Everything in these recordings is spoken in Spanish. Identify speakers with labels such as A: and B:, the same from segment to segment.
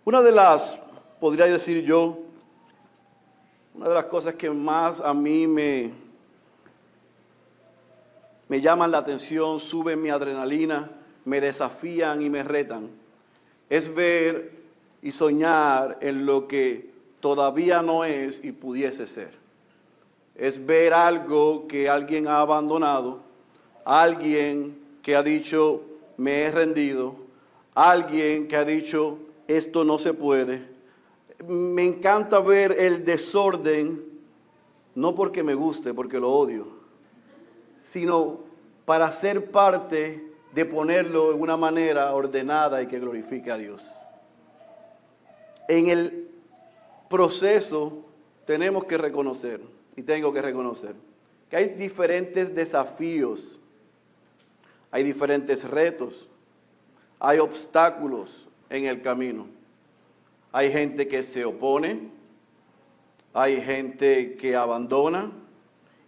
A: Una de las, podría decir yo, una de las cosas que más a mí me llaman la atención, suben mi adrenalina, me desafían y me retan, es ver y soñar en lo que todavía no es y pudiese ser. Es ver algo que alguien ha abandonado, alguien que ha dicho, me he rendido, alguien que ha dicho, esto no se puede. Me encanta ver el desorden, no porque me guste, porque lo odio, sino para ser parte de ponerlo en una manera ordenada y que glorifique a Dios. En el proceso tenemos que reconocer, y tengo que reconocer, que hay diferentes desafíos, hay diferentes retos, hay obstáculos en el camino. Hay gente que se opone, hay gente que abandona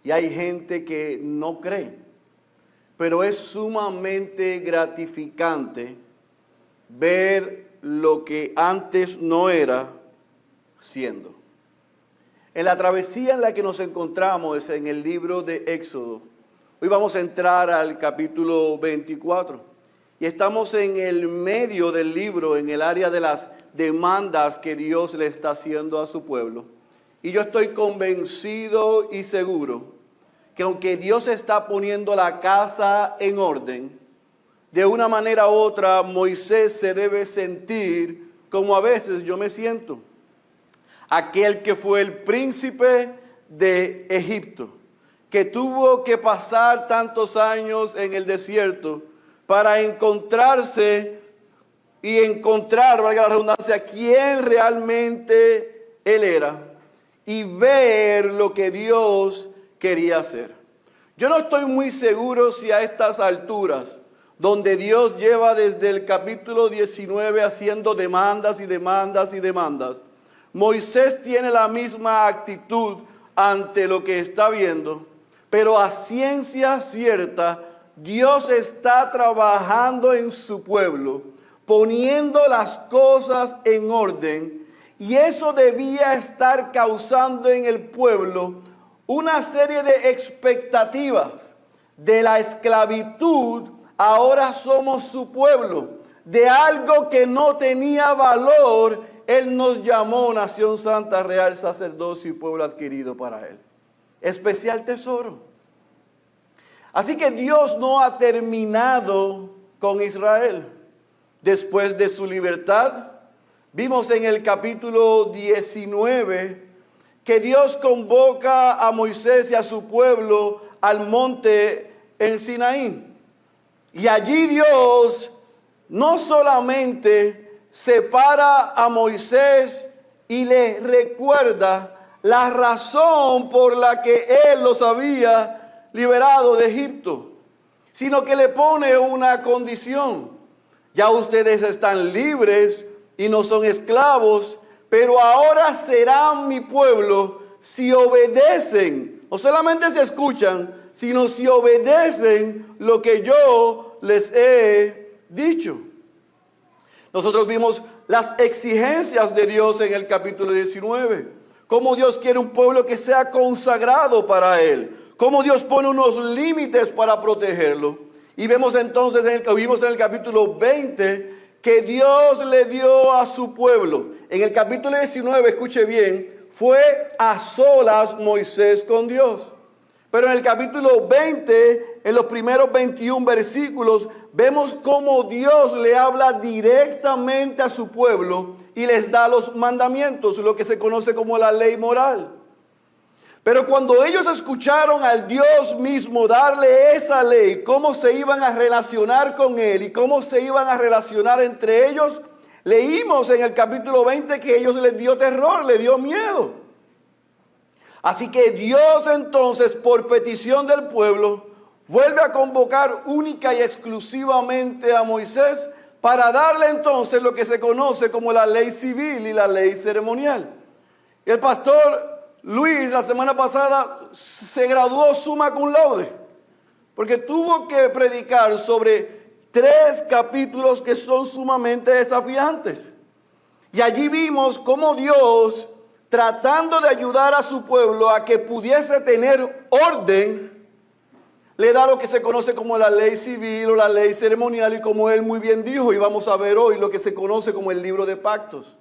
A: y hay gente que no cree. Pero es sumamente gratificante ver lo que antes no era siendo. En la travesía en la que nos encontramos es en el libro de Éxodo. Hoy vamos a entrar al capítulo 24 y estamos en el medio del libro, en el área de las demandas que Dios le está haciendo a su pueblo. Y yo estoy convencido y seguro que aunque Dios está poniendo la casa en orden, de una manera u otra Moisés se debe sentir como a veces yo me siento. Aquel que fue el príncipe de Egipto, que tuvo que pasar tantos años en el desierto para encontrarse y encontrar, valga la redundancia, quién realmente él era y ver lo que Dios quería hacer. Yo no estoy muy seguro si a estas alturas, donde Dios lleva desde el capítulo 19 haciendo demandas y demandas y demandas, Moisés tiene la misma actitud ante lo que está viendo, pero a ciencia cierta, Dios está trabajando en su pueblo, poniendo las cosas en orden, y eso debía estar causando en el pueblo una serie de expectativas. De la esclavitud, ahora somos su pueblo. De algo que no tenía valor, Él nos llamó nación santa, real sacerdocio y pueblo adquirido para Él. Especial tesoro. Así que Dios no ha terminado con Israel. Después de su libertad, vimos en el capítulo 19 que Dios convoca a Moisés y a su pueblo al monte en Sinaí. Y allí Dios no solamente separa a Moisés y le recuerda la razón por la que Él los había liberado de Egipto, sino que le pone una condición. Ya ustedes están libres y no son esclavos, pero ahora serán mi pueblo si obedecen, no solamente se escuchan, sino si obedecen lo que yo les he dicho. Nosotros vimos las exigencias de Dios en el capítulo 19, cómo Dios quiere un pueblo que sea consagrado para Él, cómo Dios pone unos límites para protegerlo. Y vemos entonces, vimos en el capítulo 20, que Dios le dio a su pueblo. En el capítulo 19, escuche bien, fue a solas Moisés con Dios. Pero en el capítulo 20, en los primeros 21 versículos, vemos cómo Dios le habla directamente a su pueblo y les da los mandamientos, lo que se conoce como la ley moral. Pero cuando ellos escucharon al Dios mismo darle esa ley, cómo se iban a relacionar con Él y cómo se iban a relacionar entre ellos, leímos en el capítulo 20 que ellos les dio terror, les dio miedo. Así que Dios entonces, por petición del pueblo, vuelve a convocar única y exclusivamente a Moisés para darle entonces lo que se conoce como la ley civil y la ley ceremonial. El pastor Luis la semana pasada se graduó summa cum laude, porque tuvo que predicar sobre 3 capítulos que son sumamente desafiantes. Y allí vimos cómo Dios, tratando de ayudar a su pueblo a que pudiese tener orden, le da lo que se conoce como la ley civil o la ley ceremonial, y como él muy bien dijo, y vamos a ver hoy, lo que se conoce como el libro de pactos.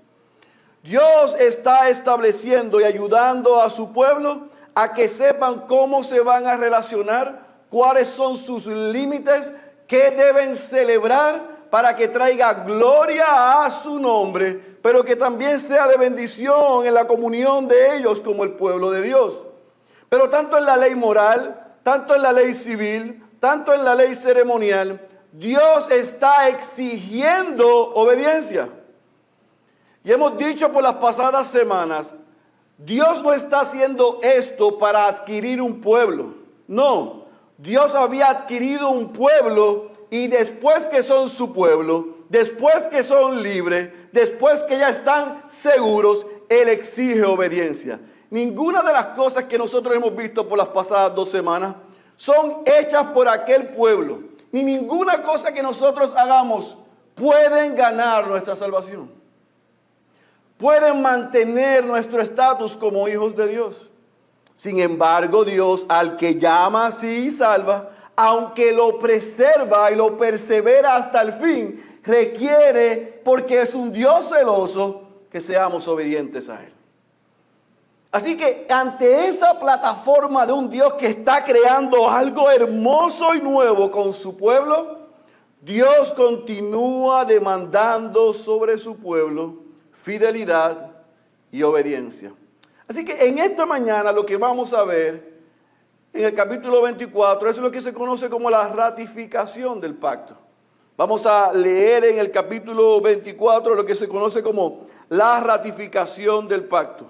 A: Dios está estableciendo y ayudando a su pueblo a que sepan cómo se van a relacionar, cuáles son sus límites, qué deben celebrar para que traiga gloria a su nombre, pero que también sea de bendición en la comunión de ellos como el pueblo de Dios. Pero tanto en la ley moral, tanto en la ley civil, tanto en la ley ceremonial, Dios está exigiendo obediencia. Y hemos dicho por las pasadas semanas, Dios no está haciendo esto para adquirir un pueblo. No, Dios había adquirido un pueblo y después que son su pueblo, después que son libres, después que ya están seguros, Él exige obediencia. Ninguna de las cosas que nosotros hemos visto por las pasadas 2 semanas son hechas por aquel pueblo. Ni ninguna cosa que nosotros hagamos pueden ganar nuestra salvación. Pueden mantener nuestro estatus como hijos de Dios. Sin embargo, Dios, al que llama sí salva, aunque lo preserva y lo persevera hasta el fin, requiere, porque es un Dios celoso, que seamos obedientes a Él. Así que ante esa plataforma de un Dios que está creando algo hermoso y nuevo con su pueblo, Dios continúa demandando sobre su pueblo fidelidad y obediencia. Así que en esta mañana lo que vamos a ver en el capítulo 24 es lo que se conoce como la ratificación del pacto. Vamos a leer en el capítulo 24 lo que se conoce como la ratificación del pacto.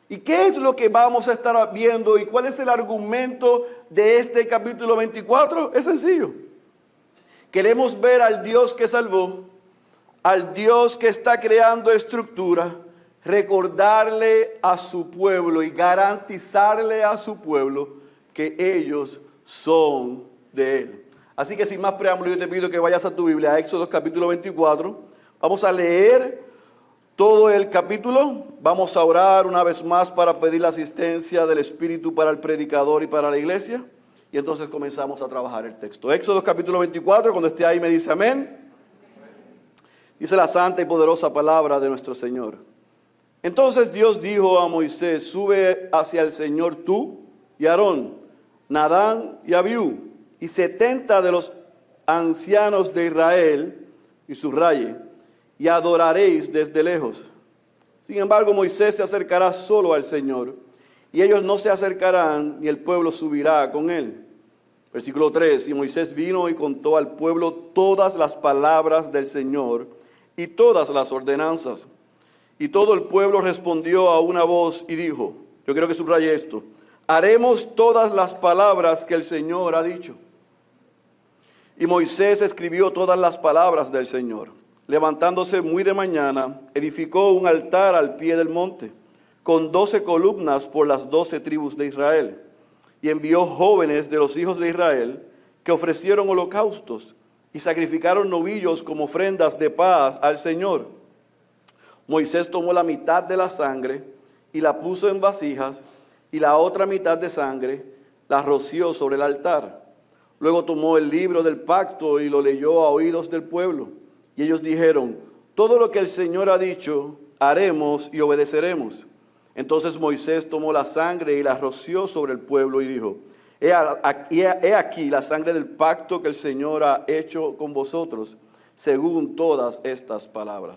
A: ¿Y qué es lo que vamos a estar viendo y cuál es el argumento de este capítulo 24? Es sencillo. Queremos ver al Dios que salvó, al Dios que está creando estructura, recordarle a su pueblo y garantizarle a su pueblo que ellos son de Él. Así que sin más preámbulo, yo te pido que vayas a tu Biblia, a Éxodo capítulo 24. Vamos a leer todo el capítulo. Vamos a orar una vez más para pedir la asistencia del Espíritu para el predicador y para la iglesia. Y entonces comenzamos a trabajar el texto. Éxodo capítulo 24, cuando esté ahí me dice amén. Dice la santa y poderosa palabra de nuestro Señor. Entonces Dios dijo a Moisés: sube hacia el Señor tú y Aarón, Nadán y Abiú, y 70 de los ancianos de Israel, y subraye, y adoraréis desde lejos. Sin embargo, Moisés se acercará solo al Señor, y ellos no se acercarán, ni el pueblo subirá con él. Versículo 3, y Moisés vino y contó al pueblo todas las palabras del Señor y todas las ordenanzas. Y todo el pueblo respondió a una voz y dijo, yo quiero que subraye esto, haremos todas las palabras que el Señor ha dicho. Y Moisés escribió todas las palabras del Señor. Levantándose muy de mañana, edificó un altar al pie del monte, con 12 columnas por las 12 tribus de Israel. Y envió jóvenes de los hijos de Israel, que ofrecieron holocaustos y sacrificaron novillos como ofrendas de paz al Señor. Moisés tomó la mitad de la sangre y la puso en vasijas, y la otra mitad de sangre la roció sobre el altar. Luego tomó el libro del pacto y lo leyó a oídos del pueblo. Y ellos dijeron, todo lo que el Señor ha dicho, haremos y obedeceremos. Entonces Moisés tomó la sangre y la roció sobre el pueblo y dijo, he aquí la sangre del pacto que el Señor ha hecho con vosotros, según todas estas palabras.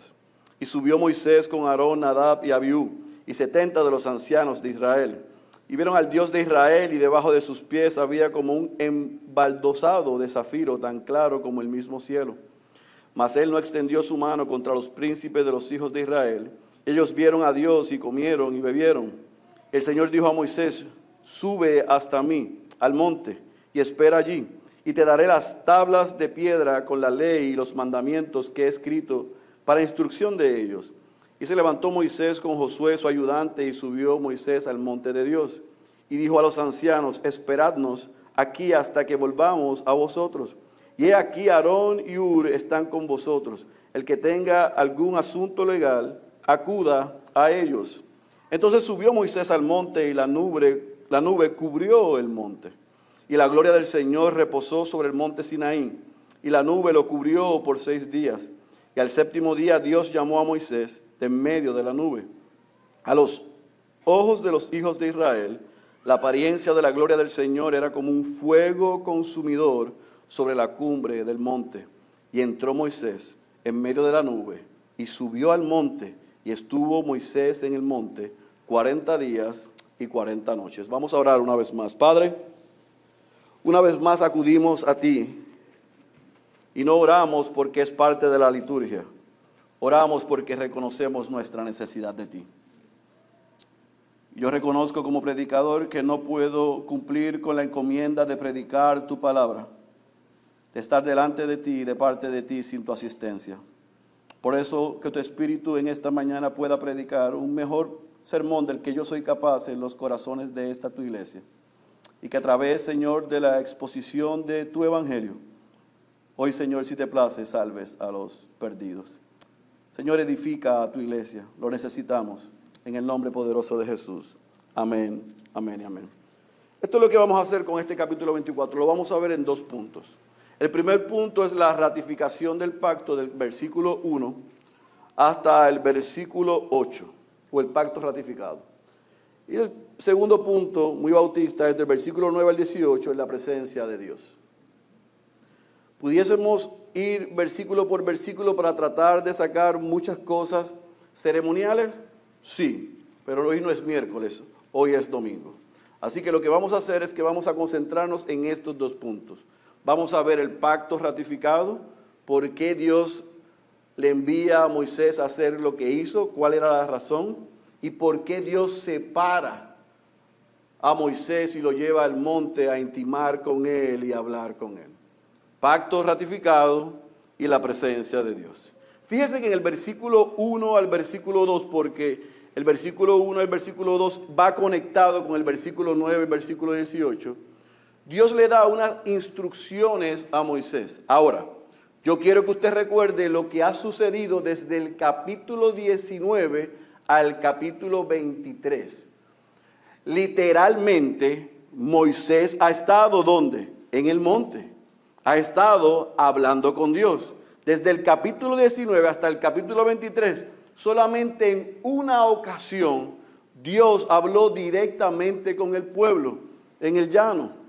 A: Y subió Moisés con Aarón, Nadab y Abiú, y 70 de los ancianos de Israel. Y vieron al Dios de Israel, y debajo de sus pies había como un embaldosado de zafiro, tan claro como el mismo cielo. Mas él no extendió su mano contra los príncipes de los hijos de Israel. Ellos vieron a Dios y comieron y bebieron. El Señor dijo a Moisés, sube hasta mí al monte y espera allí, y te daré las tablas de piedra con la ley y los mandamientos que he escrito para instrucción de ellos. Y se levantó Moisés con Josué su ayudante, y subió Moisés al monte de Dios. Y dijo a los ancianos, esperadnos aquí hasta que volvamos a vosotros. Y he aquí Aarón y Hur están con vosotros. El que tenga algún asunto legal, acuda a ellos. Entonces subió Moisés al monte y la nube cubrió el monte. Y la gloria del Señor reposó sobre el monte Sinaí. Y la nube lo cubrió por 6 días. Y al 7º día Dios llamó a Moisés de en medio de la nube. A los ojos de los hijos de Israel, la apariencia de la gloria del Señor era como un fuego consumidor sobre la cumbre del monte. Y entró Moisés en medio de la nube y subió al monte, y estuvo Moisés en el monte 40 días y 40 noches. Vamos a orar una vez más. Padre, una vez más acudimos a ti, y no oramos porque es parte de la liturgia, oramos porque reconocemos nuestra necesidad de ti. Yo reconozco como predicador que no puedo cumplir con la encomienda de predicar tu palabra, de estar delante de ti y de parte de ti sin tu asistencia. Por eso que tu Espíritu en esta mañana pueda predicar un mejor sermón del que yo soy capaz en los corazones de esta tu iglesia. Y que a través, Señor, de la exposición de tu evangelio, hoy, Señor, si te place, salves a los perdidos. Señor, edifica a tu iglesia, lo necesitamos, en el nombre poderoso de Jesús. Amén, amén y amén. Esto es lo que vamos a hacer con este capítulo 24, lo vamos a ver en 2 puntos. El primer punto es la ratificación del pacto del versículo 1 hasta el versículo 8, o el pacto ratificado. Y el segundo punto, muy bautista, es del versículo 9 al 18, en la presencia de Dios. Pudiésemos ir versículo por versículo para tratar de sacar muchas cosas ceremoniales, sí, pero hoy no es miércoles, hoy es domingo. Así que lo que vamos a hacer es que vamos a concentrarnos en estos 2 puntos. Vamos a ver el pacto ratificado, por qué Dios le envía a Moisés a hacer lo que hizo, cuál era la razón, y por qué Dios separa a Moisés y lo lleva al monte a intimar con él y hablar con él. Pacto ratificado y la presencia de Dios. Fíjese que en el versículo 1 al versículo 2, porque el versículo 1 al versículo 2 va conectado con el versículo 9 y el versículo 18, Dios le da unas instrucciones a Moisés. Ahora, yo quiero que usted recuerde lo que ha sucedido desde el capítulo 19 al capítulo 23. Literalmente, Moisés ha estado ¿dónde? En el monte. Ha estado hablando con Dios. Desde el capítulo 19 hasta el capítulo 23, solamente en una ocasión, Dios habló directamente con el pueblo en el llano.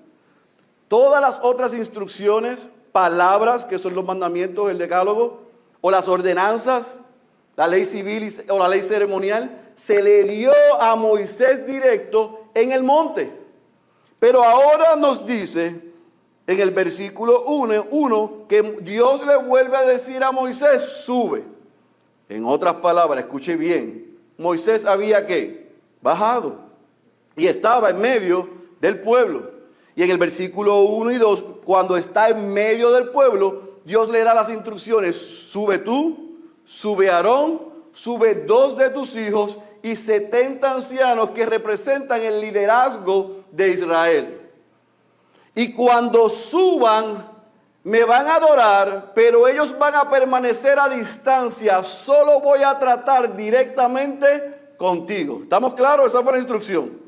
A: Todas las otras instrucciones, palabras, que son los mandamientos, el decálogo, o las ordenanzas, la ley civil o la ley ceremonial, se le dio a Moisés directo en el monte. Pero ahora nos dice en el versículo 1 que Dios le vuelve a decir a Moisés, sube. En otras palabras, escuche bien, Moisés había ¿qué? Bajado y estaba en medio del pueblo. Y en el versículo 1 y 2, cuando está en medio del pueblo, Dios le da las instrucciones, sube tú, sube Aarón, sube 2 de tus hijos y 70 ancianos que representan el liderazgo de Israel. Y cuando suban, me van a adorar, pero ellos van a permanecer a distancia, solo voy a tratar directamente contigo. ¿Estamos claros? Esa fue la instrucción.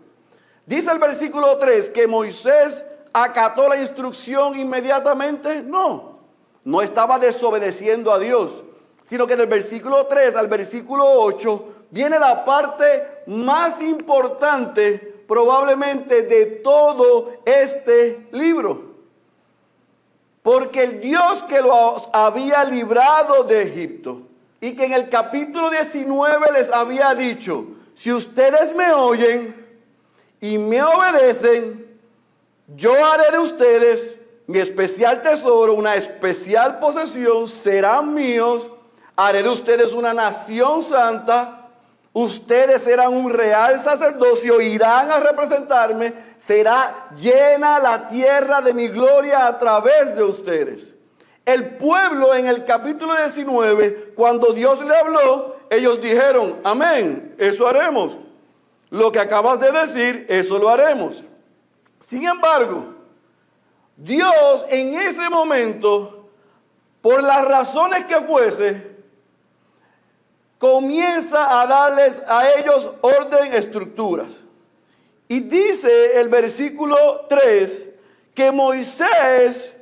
A: Dice el versículo 3 que Moisés acató la instrucción inmediatamente. No estaba desobedeciendo a Dios, sino que del versículo 3 al versículo 8 viene la parte más importante probablemente de todo este libro. Porque el Dios que los había librado de Egipto y que en el capítulo 19 les había dicho, si ustedes me oyen y me obedecen, yo haré de ustedes mi especial tesoro, una especial posesión, serán míos, haré de ustedes una nación santa, ustedes serán un real sacerdocio, irán a representarme, será llena la tierra de mi gloria a través de ustedes. El pueblo en el capítulo 19, cuando Dios le habló, ellos dijeron, amén, eso haremos. Lo que acabas de decir, eso lo haremos. Sin embargo, Dios en ese momento, por las razones que fuese, comienza a darles a ellos orden, estructuras. Y dice el versículo 3 que Moisés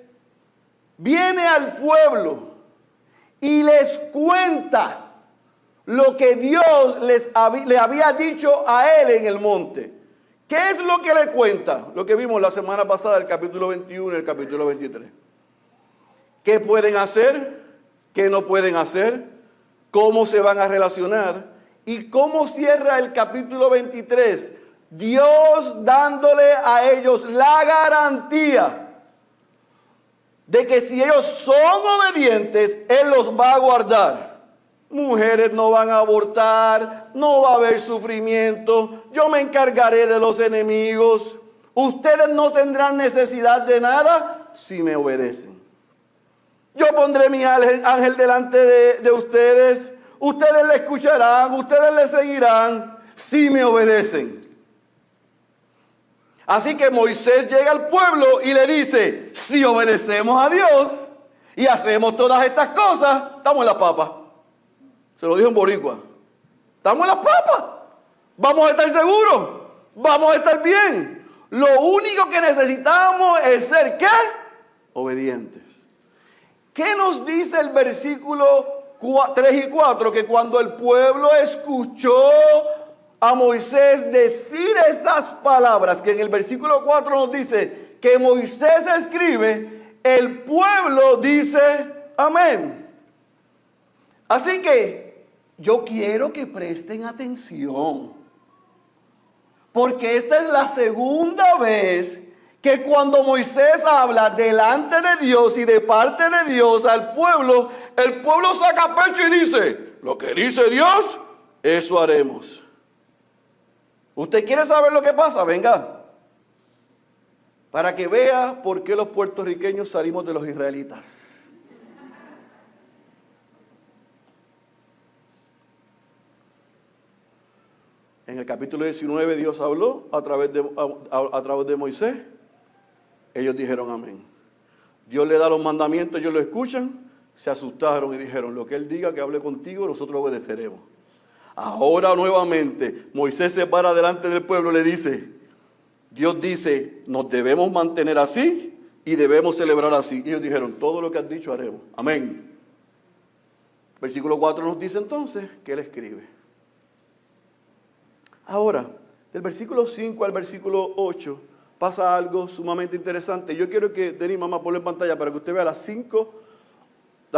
A: viene al pueblo y les cuenta lo que Dios le había dicho a él en el monte. ¿Qué es lo que le cuenta? Lo que vimos la semana pasada, el capítulo 21 y el capítulo 23. ¿Qué pueden hacer? ¿Qué no pueden hacer? ¿Cómo se van a relacionar? ¿Y cómo cierra el capítulo 23? Dios dándole a ellos la garantía de que si ellos son obedientes, Él los va a guardar. Mujeres no van a abortar, no va a haber sufrimiento, yo me encargaré de los enemigos. Ustedes no tendrán necesidad de nada si me obedecen. Yo pondré mi ángel delante de ustedes, ustedes le escucharán, ustedes le seguirán si me obedecen. Así que Moisés llega al pueblo y le dice, si obedecemos a Dios y hacemos todas estas cosas, estamos en la papa. Se lo dijo en boricua. Estamos en las papas. Vamos a estar seguros. Vamos a estar bien. Lo único que necesitamos es ser, ¿qué? Obedientes. ¿Qué nos dice el versículo 3 y 4? Que cuando el pueblo escuchó a Moisés decir esas palabras, que en el versículo 4 nos dice que Moisés escribe, el pueblo dice amén. Así que yo quiero que presten atención, porque esta es la segunda vez que cuando Moisés habla delante de Dios y de parte de Dios al pueblo, el pueblo saca pecho y dice, lo que dice Dios, eso haremos. ¿Usted quiere saber lo que pasa? Venga, para que vea por qué los puertorriqueños salimos de los israelitas. En el capítulo 19 Dios habló a través de Moisés. Ellos dijeron amén. Dios le da los mandamientos, ellos lo escuchan, se asustaron y dijeron, lo que Él diga que hable contigo, nosotros obedeceremos. Ahora nuevamente Moisés se para delante del pueblo y le dice, Dios dice, nos debemos mantener así y debemos celebrar así. Y ellos dijeron, todo lo que has dicho haremos. Amén. Versículo 4 nos dice entonces que Él escribe. Ahora, del versículo 5 al versículo 8 pasa algo sumamente interesante. Yo quiero que Denis, mamá, ponlo en pantalla para que usted vea las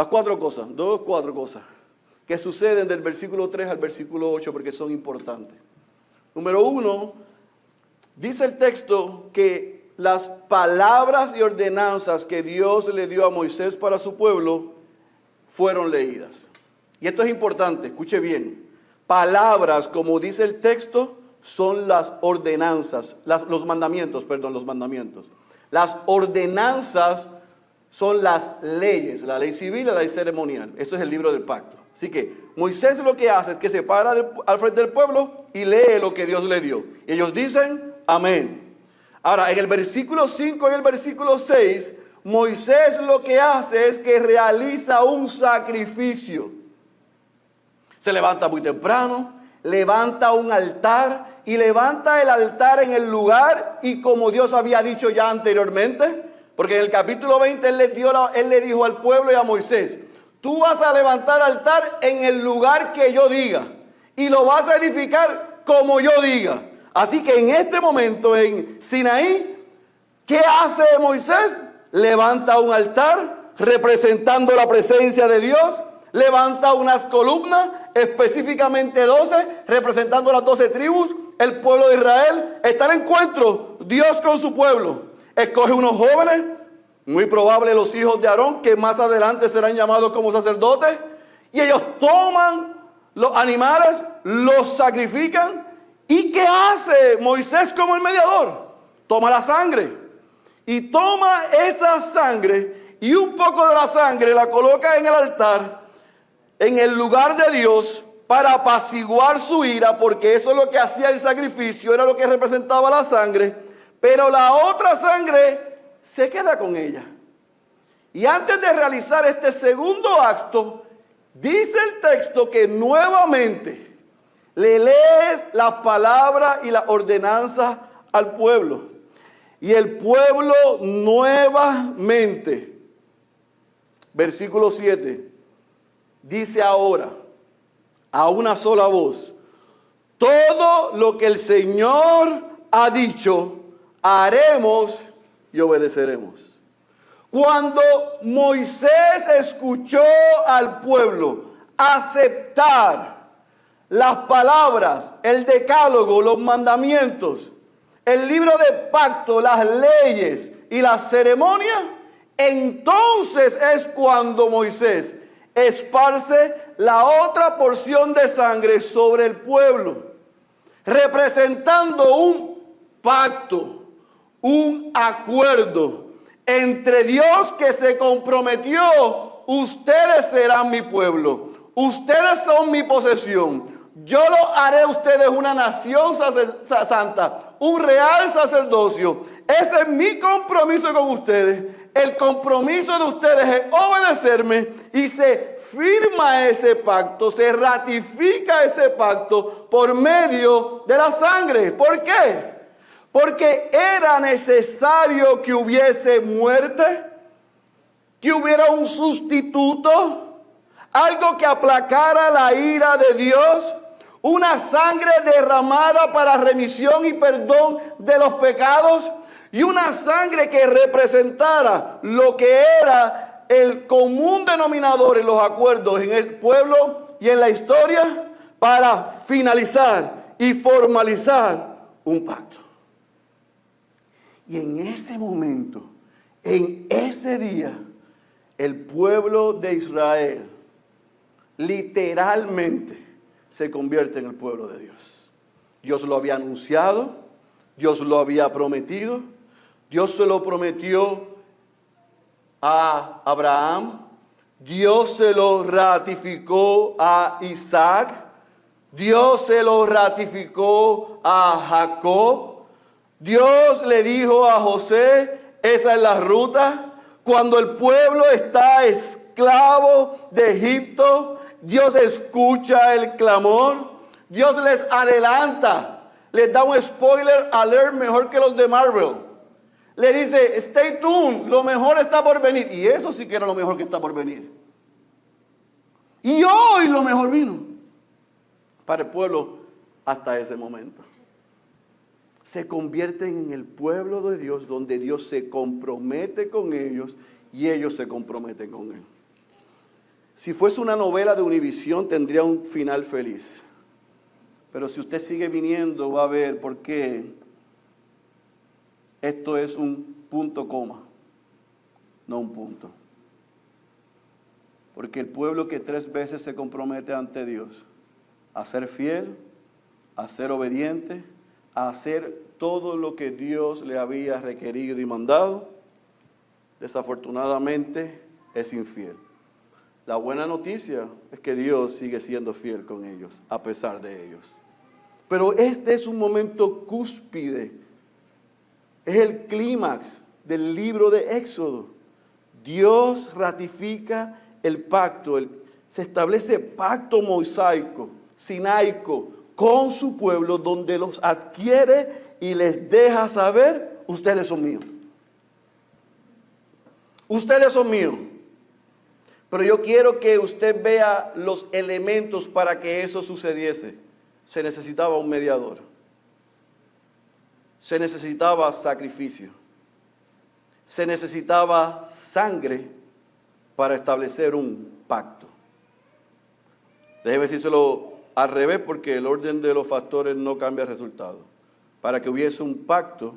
A: 4 cosas que suceden del versículo 3 al versículo 8 porque son importantes. Número 1, dice el texto que las palabras y ordenanzas que Dios le dio a Moisés para su pueblo fueron leídas. Y esto es importante, escuche bien. Palabras, como dice el texto, son las ordenanzas, los mandamientos. Las ordenanzas son las leyes, la ley civil y la ley ceremonial. Eso es el libro del pacto. Así que Moisés lo que hace es que se para al frente del pueblo y lee lo que Dios le dio. Y ellos dicen, amén. Ahora, en el versículo 5 y el versículo 6, Moisés lo que hace es que realiza un sacrificio. Se levanta muy temprano, levanta un altar y levanta el altar en el lugar y como Dios había dicho ya anteriormente, porque en el capítulo 20 Él le dijo al pueblo y a Moisés, tú vas a levantar altar en el lugar que yo diga y lo vas a edificar como yo diga. Así que en este momento en Sinaí, ¿qué hace Moisés? Levanta un altar representando la presencia de Dios, levanta unas columnas, específicamente 12, representando las 12 tribus, el pueblo de Israel. Está el encuentro, Dios con su pueblo. Escoge unos jóvenes, muy probable los hijos de Aarón, que más adelante serán llamados como sacerdotes, y ellos toman los animales, los sacrifican. ¿Y qué hace Moisés como el mediador? Toma la sangre, y toma esa sangre, y un poco de la sangre la coloca en el altar, en el lugar de Dios, para apaciguar su ira, porque eso es lo que hacía el sacrificio, era lo que representaba la sangre, pero la otra sangre se queda con ella. Y antes de realizar este segundo acto, Dice el texto que nuevamente le lees las palabras y las ordenanzas al pueblo. Y el pueblo nuevamente, versículo 7, dice ahora, a una sola voz, todo lo que el Señor ha dicho, haremos y obedeceremos. Cuando Moisés escuchó al pueblo aceptar las palabras, el decálogo, los mandamientos, el libro de pacto, las leyes y las ceremonias, entonces es cuando Moisés esparce la otra porción de sangre sobre el pueblo, representando un pacto, un acuerdo entre Dios que se comprometió: ustedes serán mi pueblo, ustedes son mi posesión, yo lo haré a ustedes una nación santa, un real sacerdocio. Ese es mi compromiso con ustedes. El compromiso de ustedes es obedecerme, y se firma ese pacto, se ratifica ese pacto por medio de la sangre. ¿Por qué? Porque era necesario que hubiese muerte, que hubiera un sustituto, algo que aplacara la ira de Dios, una sangre derramada para remisión y perdón de los pecados, y una sangre que representara lo que era el común denominador en los acuerdos en el pueblo y en la historia, para finalizar y formalizar un pacto. Y en ese momento, en ese día, el pueblo de Israel literalmente se convierte en el pueblo de Dios. Dios lo había anunciado, Dios lo había prometido, Dios se lo prometió a Abraham, Dios se lo ratificó a Isaac, Dios se lo ratificó a Jacob, Dios le dijo a José: esa es la ruta. Cuando el pueblo está esclavo de Egipto, Dios escucha el clamor, Dios les adelanta, les da un spoiler alert mejor que los de Marvel. Le dice: stay tuned, lo mejor está por venir. Y eso sí que era lo mejor que está por venir. Y hoy lo mejor vino para el pueblo hasta ese momento. Se convierten en el pueblo de Dios, donde Dios se compromete con ellos y ellos se comprometen con Él. Si fuese una novela de Univisión, tendría un final feliz. Pero si usted sigue viniendo, va a ver por qué esto es un punto coma, no un punto. Porque el pueblo que 3 veces se compromete ante Dios a ser fiel, a ser obediente, a hacer todo lo que Dios le había requerido y mandado, desafortunadamente es infiel. La buena noticia es que Dios sigue siendo fiel con ellos, a pesar de ellos. Pero este es un momento cúspide, es el clímax del libro de Éxodo. Dios ratifica el pacto, se establece pacto mosaico, sinaico, con su pueblo, donde los adquiere y les deja saber: ustedes son míos. Ustedes son míos. Pero yo quiero que usted vea los elementos para que eso sucediese. Se necesitaba un mediador. Se necesitaba sacrificio. Se necesitaba sangre para establecer un pacto. Déjeme decírselo al revés, porque el orden de los factores no cambia el resultado. Para que hubiese un pacto,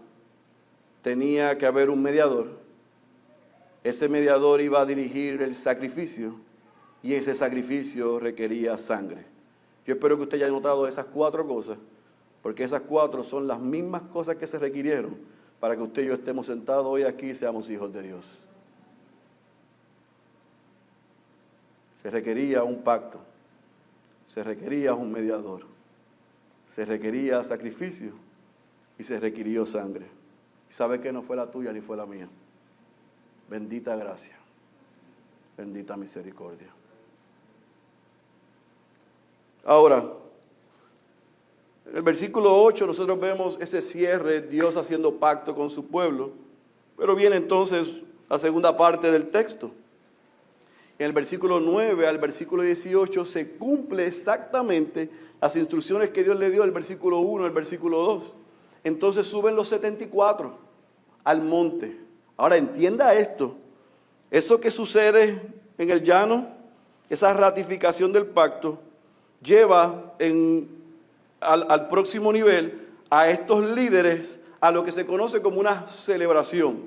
A: tenía que haber un mediador. Ese mediador iba a dirigir el sacrificio, y ese sacrificio requería sangre. Yo espero que usted haya notado esas 4 cosas, porque esas 4 son las mismas cosas que se requirieron para que usted y yo estemos sentados hoy aquí y seamos hijos de Dios. Se requería un pacto, se requería un mediador, se requería sacrificio y se requirió sangre. ¿Y sabe que no fue la tuya ni fue la mía? Bendita gracia, bendita misericordia. Ahora, en el versículo 8 nosotros vemos ese cierre, Dios haciendo pacto con su pueblo, pero viene entonces la segunda parte del texto. En el versículo 9 al versículo 18 se cumple exactamente las instrucciones que Dios le dio, el versículo 1 al versículo 2. Entonces suben los 74 al monte. Ahora entienda esto, eso que sucede en el llano, esa ratificación del pacto, lleva al próximo nivel a estos líderes a lo que se conoce como una celebración.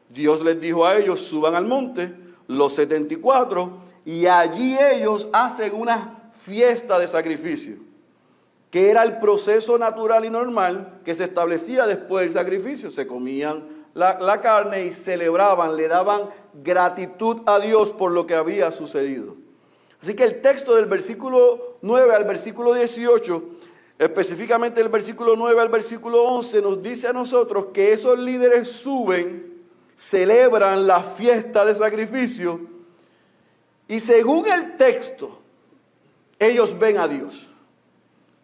A: Dios les dijo a ellos, suban al monte, los 74, y allí ellos hacen una fiesta de sacrificio, que era el proceso natural y normal que se establecía después del sacrificio. Se comían la carne y celebraban, le daban gratitud a Dios por lo que había sucedido. Así que el texto del versículo 9 al versículo 18, específicamente el versículo 9 al versículo 11, nos dice a nosotros que esos líderes suben, celebran la fiesta de sacrificio y según el texto, ellos ven a Dios.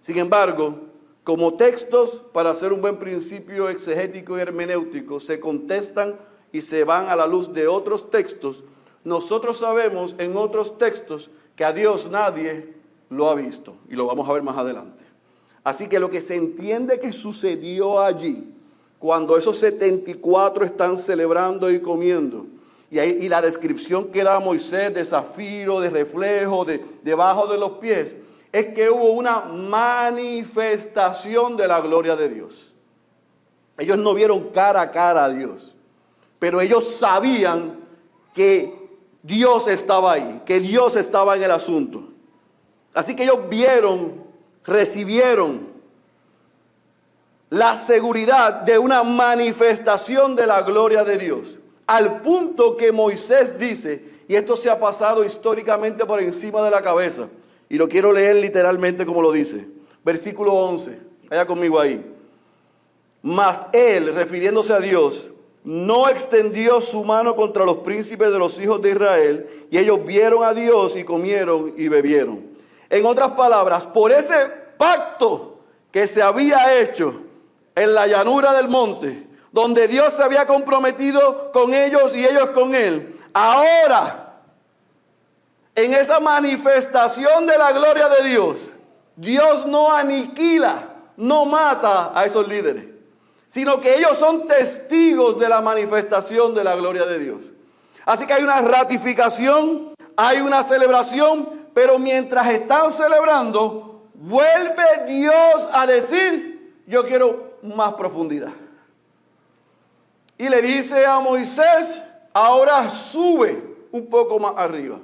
A: Sin embargo, como textos para hacer un buen principio exegético y hermenéutico se contestan y se van a la luz de otros textos, nosotros sabemos en otros textos que a Dios nadie lo ha visto y lo vamos a ver más adelante. Así que lo que se entiende que sucedió allí, cuando esos 74 están celebrando y comiendo, y la descripción que da Moisés de zafiro, de reflejo, debajo de los pies, es que hubo una manifestación de la gloria de Dios. Ellos no vieron cara a cara a Dios, pero ellos sabían que Dios estaba ahí, que Dios estaba en el asunto. Así que ellos vieron, recibieron la seguridad de una manifestación de la gloria de Dios, al punto que Moisés dice, y esto se ha pasado históricamente por encima de la cabeza, y lo quiero leer literalmente como lo dice, versículo 11, vaya conmigo ahí. Mas él, refiriéndose a Dios, no extendió su mano contra los príncipes de los hijos de Israel, y ellos vieron a Dios y comieron y bebieron. En otras palabras, por ese pacto que se había hecho en la llanura del monte, donde Dios se había comprometido con ellos y ellos con él, ahora, en esa manifestación de la gloria de Dios, Dios no aniquila, no mata a esos líderes, sino que ellos son testigos de la manifestación de la gloria de Dios. Así que hay una ratificación, hay una celebración, pero mientras están celebrando, vuelve Dios a decir, yo quiero más profundidad. Y le dice a Moisés, ahora sube un poco más arriba.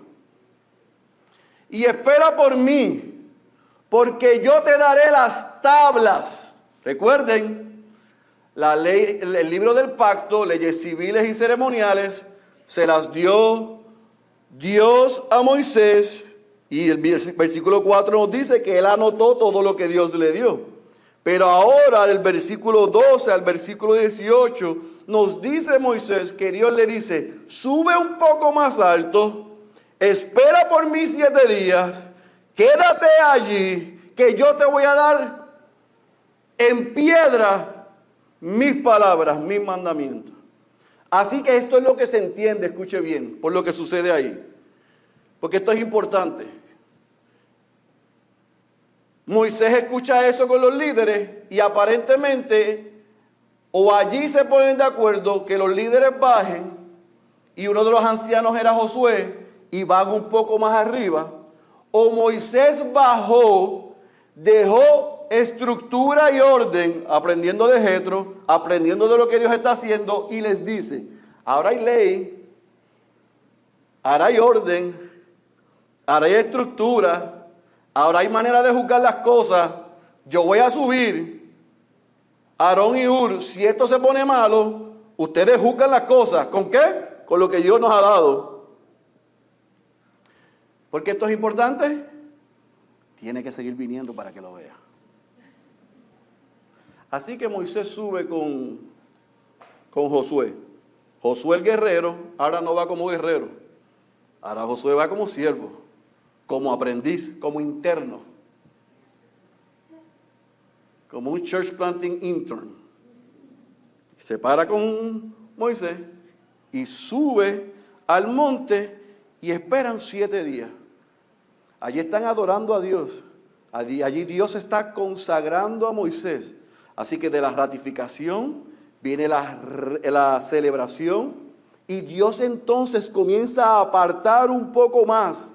A: Y espera por mí, porque yo te daré las tablas. Recuerden, la ley, el libro del pacto, leyes civiles y ceremoniales, se las dio Dios a Moisés. Y el versículo 4 nos dice que él anotó todo lo que Dios le dio. Pero ahora, del versículo 12 al versículo 18, nos dice Moisés que Dios le dice, sube un poco más alto, espera por mí 7 días, quédate allí, que yo te voy a dar en piedra mis palabras, mis mandamientos. Así que esto es lo que se entiende, escuche bien, por lo que sucede ahí. Porque esto es importante. Moisés escucha eso con los líderes y aparentemente o allí se ponen de acuerdo que los líderes bajen y uno de los ancianos era Josué y van un poco más arriba, o Moisés bajó, dejó estructura y orden, aprendiendo de Jetro, aprendiendo de lo que Dios está haciendo y les dice, ahora hay ley, ahora hay orden, ahora hay estructura, ahora hay manera de juzgar las cosas, yo voy a subir, Aarón y Hur, si esto se pone malo, ustedes juzgan las cosas, ¿con qué? Con lo que Dios nos ha dado. ¿Por qué esto es importante? Tiene que seguir viniendo para que lo vea. Así que Moisés sube con Josué. Josué el guerrero, ahora no va como guerrero. Ahora Josué va como siervo, como aprendiz, como interno. como un church planting intern. Se para con Moisés y sube al monte y esperan 7 días. Allí están adorando a Dios. Allí Dios está consagrando a Moisés. Así que de la ratificación viene la celebración y Dios entonces comienza a apartar un poco más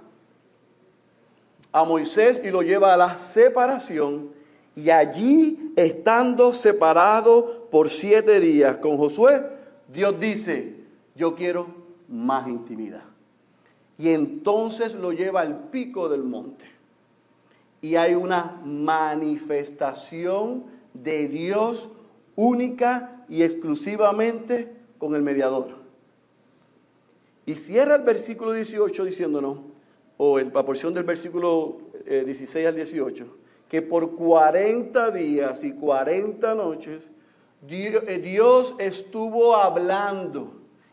A: a Moisés y lo lleva a la separación. Y allí, estando separado por 7 días con Josué, Dios dice, yo quiero más intimidad. Y entonces lo lleva al pico del monte. Y hay una manifestación de Dios única y exclusivamente con el mediador. Y cierra el versículo 18 diciéndonos, o la porción del versículo 16 al 18, que por 40 días y 40 noches Dios estuvo hablando,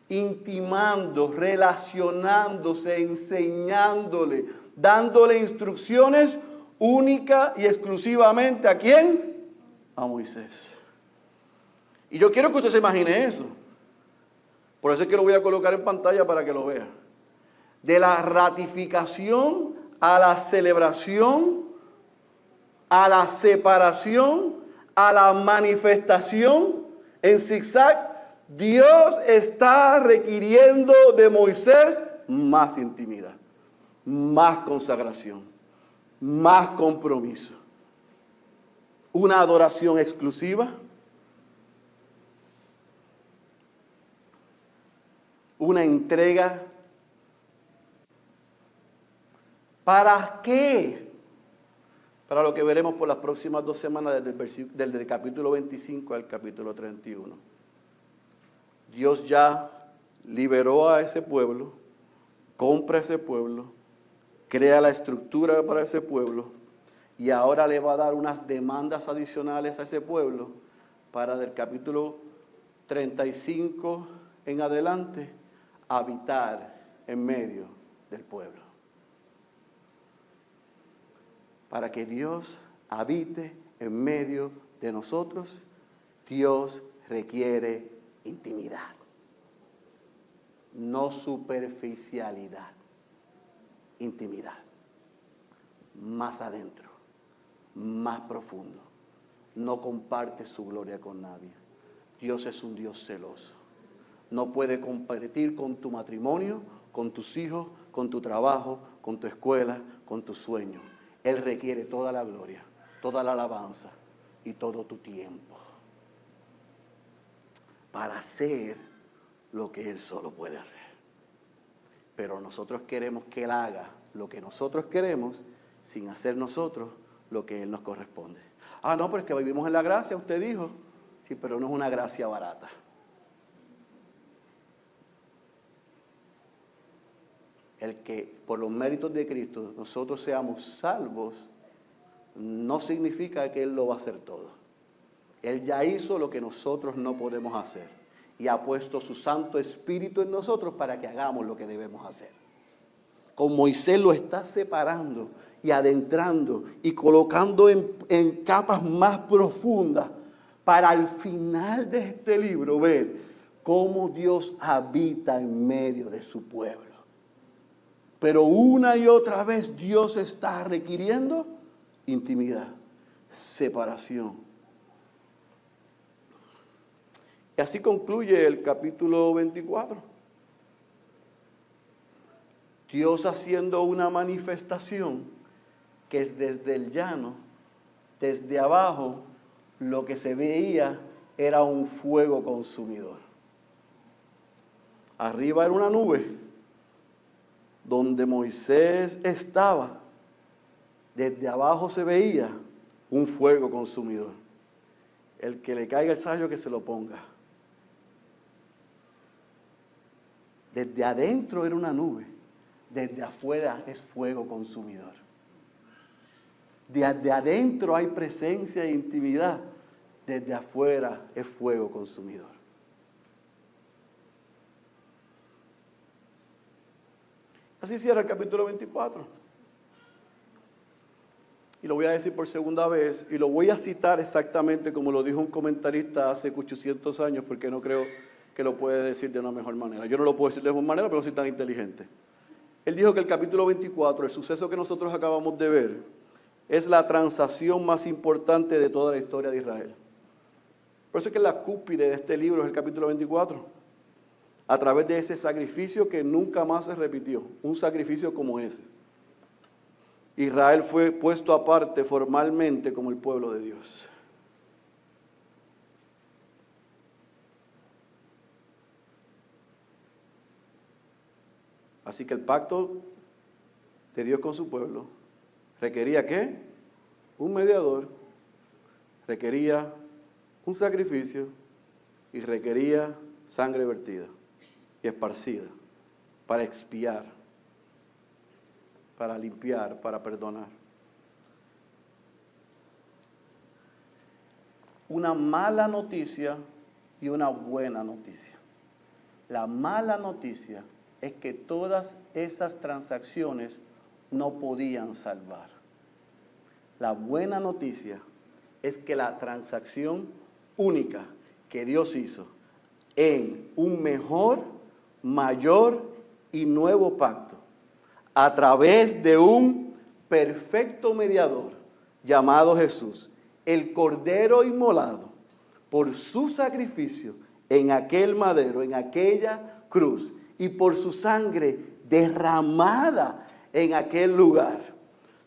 A: intimando, relacionándose, enseñándole, dándole instrucciones única y exclusivamente ¿a quién? A Moisés. Y yo quiero que usted se imagine eso. Por eso es que lo voy a colocar en pantalla para que lo vea. De la ratificación a la celebración, a la separación, a la manifestación en zigzag, Dios está requiriendo de Moisés más intimidad, más consagración, más compromiso, una adoración exclusiva, una entrega. ¿Para qué? Para lo que veremos por las próximas 2 semanas desde el capítulo 25 al capítulo 31. Dios ya liberó a ese pueblo, compra ese pueblo, crea la estructura para ese pueblo y ahora le va a dar unas demandas adicionales a ese pueblo para del capítulo 35 en adelante habitar en medio del pueblo. Para que Dios habite en medio de nosotros, Dios requiere intimidad, no superficialidad, intimidad, más adentro, más profundo. No comparte su gloria con nadie. Dios es un Dios celoso. No puede compartir con tu matrimonio, con tus hijos, con tu trabajo, con tu escuela, con tus sueños. Él requiere toda la gloria, toda la alabanza y todo tu tiempo para hacer lo que Él solo puede hacer. Pero nosotros queremos que Él haga lo que nosotros queremos sin hacer nosotros lo que Él nos corresponde. Ah, no, pero es que vivimos en la gracia, usted dijo. Sí, pero no es una gracia barata. El que por los méritos de Cristo nosotros seamos salvos no significa que Él lo va a hacer todo. Él ya hizo lo que nosotros no podemos hacer y ha puesto su Santo Espíritu en nosotros para que hagamos lo que debemos hacer. Con Moisés lo está separando y adentrando y colocando en capas más profundas para al final de este libro ver cómo Dios habita en medio de su pueblo. Pero una y otra vez Dios está requiriendo intimidad, separación. Y así concluye el capítulo 24. Dios haciendo una manifestación que es desde el llano, desde abajo, lo que se veía era un fuego consumidor. Arriba era una nube. Donde Moisés estaba, desde abajo se veía un fuego consumidor. El que le caiga el sayo que se lo ponga. Desde adentro era una nube, desde afuera es fuego consumidor. Desde adentro hay presencia e intimidad, desde afuera es fuego consumidor. Así cierra el capítulo 24. y lo voy a decir por segunda vez, y lo voy a citar exactamente como lo dijo un comentarista hace 800 años, porque no creo que lo puede decir de una mejor manera. Yo no lo puedo decir de mejor manera, pero no soy tan inteligente. Él dijo que el capítulo 24, el suceso que nosotros acabamos de ver, es la transacción más importante de toda la historia de Israel. Por eso es que la cúspide de este libro es el capítulo 24. A través de ese sacrificio que nunca más se repitió, un sacrificio como ese. Israel fue puesto aparte formalmente como el pueblo de Dios. Así que el pacto de Dios con su pueblo requería ¿qué? Un mediador, requería un sacrificio y requería sangre vertida y esparcida para expiar, para limpiar, para perdonar. Una mala noticia y una buena noticia. La mala noticia es que todas esas transacciones no podían salvar. La buena noticia es que la transacción única que Dios hizo en un mejor, mayor y nuevo pacto, a través de un perfecto mediador llamado Jesús, el Cordero inmolado por su sacrificio en aquel madero, en aquella cruz, y por su sangre derramada en aquel lugar,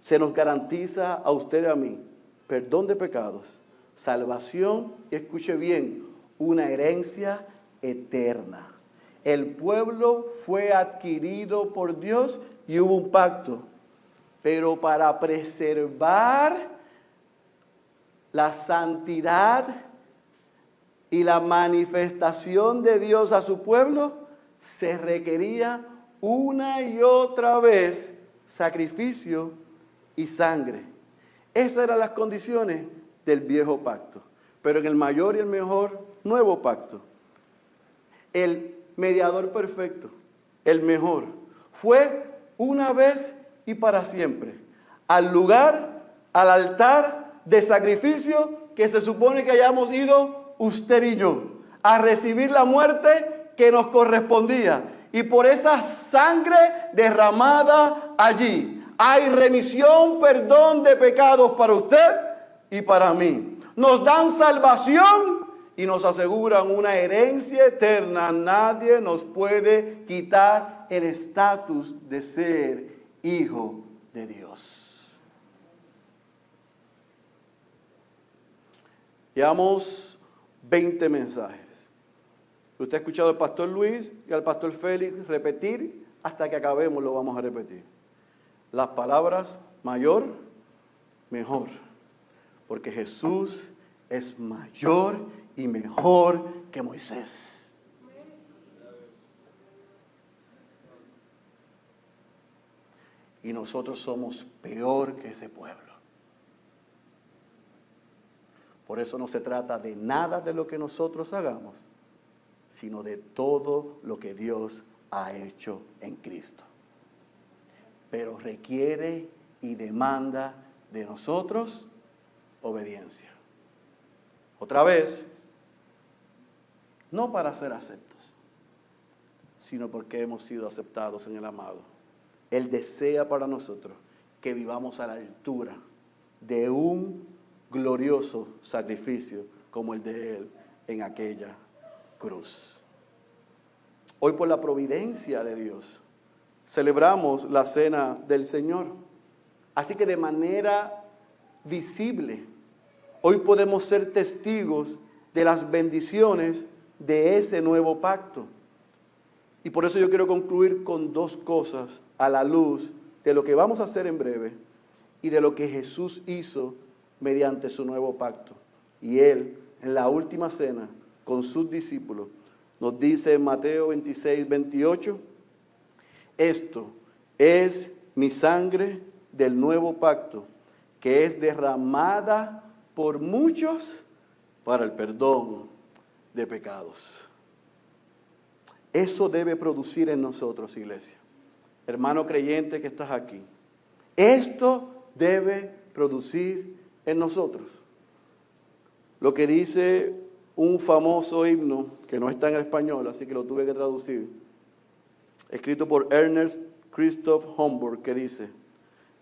A: se nos garantiza a usted y a mí perdón de pecados, salvación y, escuche bien, una herencia eterna. El pueblo fue adquirido por Dios y hubo un pacto, pero para preservar la santidad y la manifestación de Dios a su pueblo, se requería una y otra vez sacrificio y sangre. Esas eran las condiciones del viejo pacto. Pero en el mayor y el mejor nuevo pacto, el mediador perfecto, el mejor, fue una vez y para siempre al lugar, al altar de sacrificio que se supone que hayamos ido usted y yo, a recibir la muerte que nos correspondía. Y por esa sangre derramada allí, hay remisión, perdón de pecados para usted y para mí. Nos dan salvación y nos aseguran una herencia eterna. Nadie nos puede quitar el estatus de ser hijo de Dios. Llevamos 20 mensajes. Usted ha escuchado al pastor Luis y al pastor Félix repetir, hasta que acabemos lo vamos a repetir. Las palabras mayor, mejor. Porque Jesús es mayor y mejor que Moisés. Y nosotros somos peor que ese pueblo. Por eso no se trata de nada de lo que nosotros hagamos, sino de todo lo que Dios ha hecho en Cristo. Pero requiere y demanda de nosotros obediencia. Otra vez, no para ser aceptos, sino porque hemos sido aceptados en el amado. Él desea para nosotros que vivamos a la altura de un glorioso sacrificio como el de Él en aquella cruz. Hoy, por la providencia de Dios, celebramos la cena del Señor. Así que de manera visible, hoy podemos ser testigos de las bendiciones de ese nuevo pacto. Y por eso yo quiero concluir con dos cosas a la luz de lo que vamos a hacer en breve y de lo que Jesús hizo mediante su nuevo pacto. Y Él, en la última cena, con sus discípulos, nos dice en Mateo 26, 28, esto es mi sangre del nuevo pacto, que es derramada por muchos para el perdón de pecados. Eso debe producir en nosotros, iglesia. Hermano creyente que estás aquí, esto debe producir en nosotros. Lo que dice un famoso himno, que no está en español, así que lo tuve que traducir, escrito por Ernest Christoph Homburg, que dice: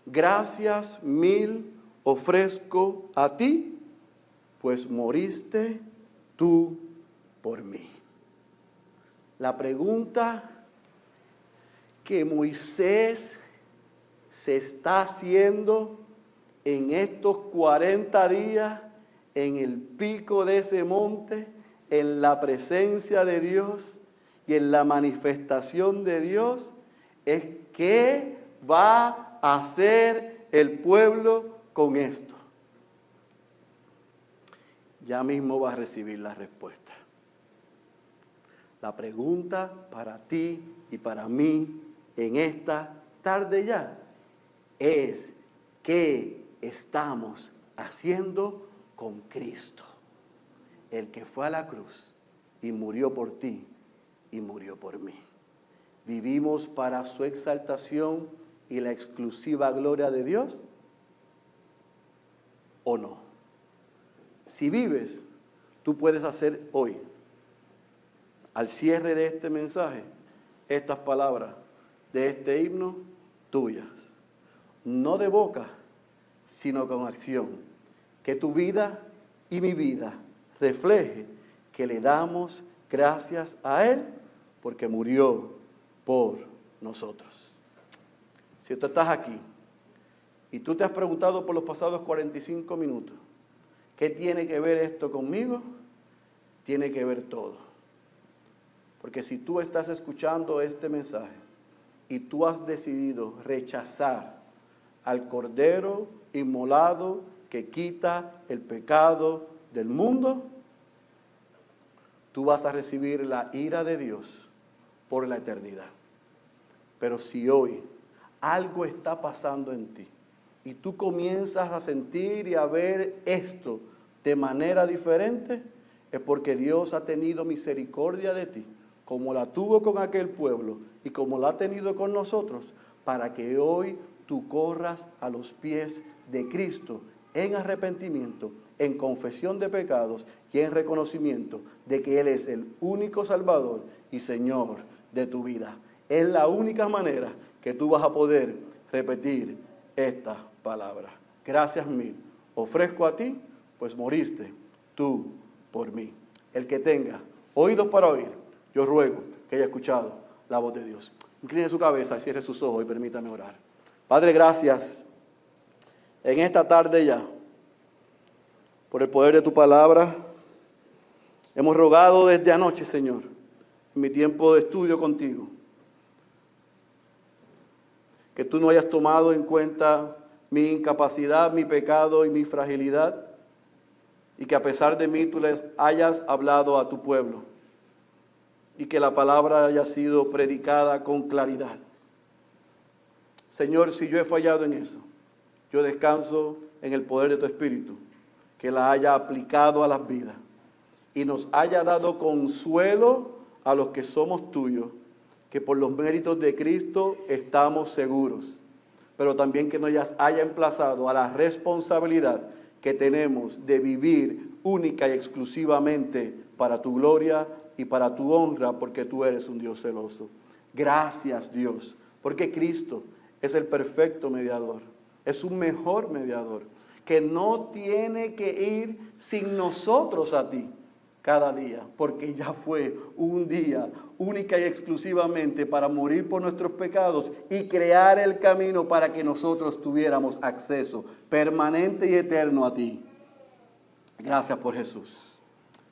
A: gracias mil ofrezco a ti, pues moriste tú por mí. La pregunta que Moisés se está haciendo en estos 40 días en el pico de ese monte, en la presencia de Dios y en la manifestación de Dios, es: ¿qué va a hacer el pueblo con esto? Ya mismo va a recibir la respuesta. La pregunta para ti y para mí en esta tarde ya es: ¿qué estamos haciendo con Cristo? El que fue a la cruz y murió por ti y murió por mí. ¿Vivimos para su exaltación y la exclusiva gloria de Dios o no? Si vives, tú puedes hacer hoy, al cierre de este mensaje, estas palabras de este himno tuyas. No de boca, sino con acción. Que tu vida y mi vida refleje que le damos gracias a Él porque murió por nosotros. Si tú estás aquí y tú te has preguntado por los pasados 45 minutos, ¿qué tiene que ver esto conmigo? Tiene que ver todo. Porque si tú estás escuchando este mensaje y tú has decidido rechazar al Cordero inmolado que quita el pecado del mundo, tú vas a recibir la ira de Dios por la eternidad. Pero si hoy algo está pasando en ti y tú comienzas a sentir y a ver esto de manera diferente, es porque Dios ha tenido misericordia de ti, como la tuvo con aquel pueblo y como la ha tenido con nosotros, para que hoy tú corras a los pies de Cristo en arrepentimiento, en confesión de pecados y en reconocimiento de que Él es el único Salvador y Señor de tu vida. Es la única manera que tú vas a poder repetir esta palabra. Gracias mil ofrezco a ti, pues moriste tú por mí. El que tenga oídos para oír, yo ruego que haya escuchado la voz de Dios. Incline su cabeza, cierre sus ojos y permítame orar. Padre, gracias en esta tarde ya por el poder de tu palabra. Hemos rogado desde anoche, Señor, en mi tiempo de estudio contigo, que tú no hayas tomado en cuenta mi incapacidad, mi pecado y mi fragilidad, y que a pesar de mí tú les hayas hablado a tu pueblo, y que la palabra haya sido predicada con claridad. Señor, si yo he fallado en eso, yo descanso en el poder de tu Espíritu, que la haya aplicado a las vidas y nos haya dado consuelo a los que somos tuyos, que por los méritos de Cristo estamos seguros, pero también que nos haya emplazado a la responsabilidad que tenemos de vivir única y exclusivamente para tu gloria y para tu honra, porque tú eres un Dios celoso. Gracias, Dios, porque Cristo es el perfecto mediador, es un mejor mediador, que no tiene que ir sin nosotros a ti cada día, porque ya fue un día única y exclusivamente para morir por nuestros pecados y crear el camino para que nosotros tuviéramos acceso permanente y eterno a ti. Gracias por Jesús,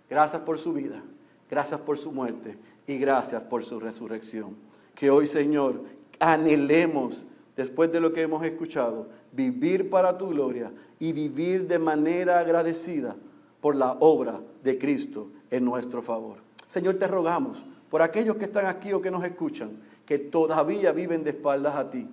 A: gracias por su vida, gracias por su muerte y gracias por su resurrección. Que hoy, Señor, anhelemos, después de lo que hemos escuchado, vivir para tu gloria y vivir de manera agradecida por la obra de Cristo en nuestro favor. Señor, te rogamos por aquellos que están aquí o que nos escuchan, que todavía viven de espaldas a ti,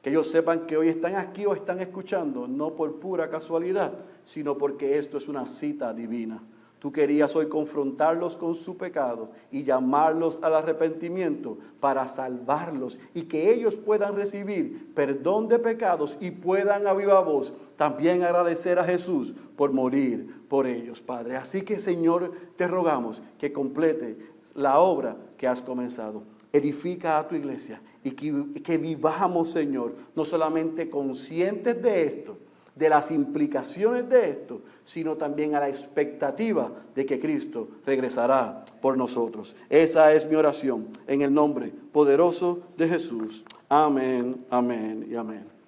A: que ellos sepan que hoy están aquí o están escuchando, no por pura casualidad, sino porque esto es una cita divina. Tú querías hoy confrontarlos con su pecado y llamarlos al arrepentimiento para salvarlos y que ellos puedan recibir perdón de pecados y puedan a viva voz también agradecer a Jesús por morir por ellos, Padre. Así que, Señor, te rogamos que complete la obra que has comenzado. Edifica a tu iglesia y que vivamos, Señor, no solamente conscientes de esto, de las implicaciones de esto, sino también a la expectativa de que Cristo regresará por nosotros. Esa es mi oración en el nombre poderoso de Jesús. Amén, amén y amén.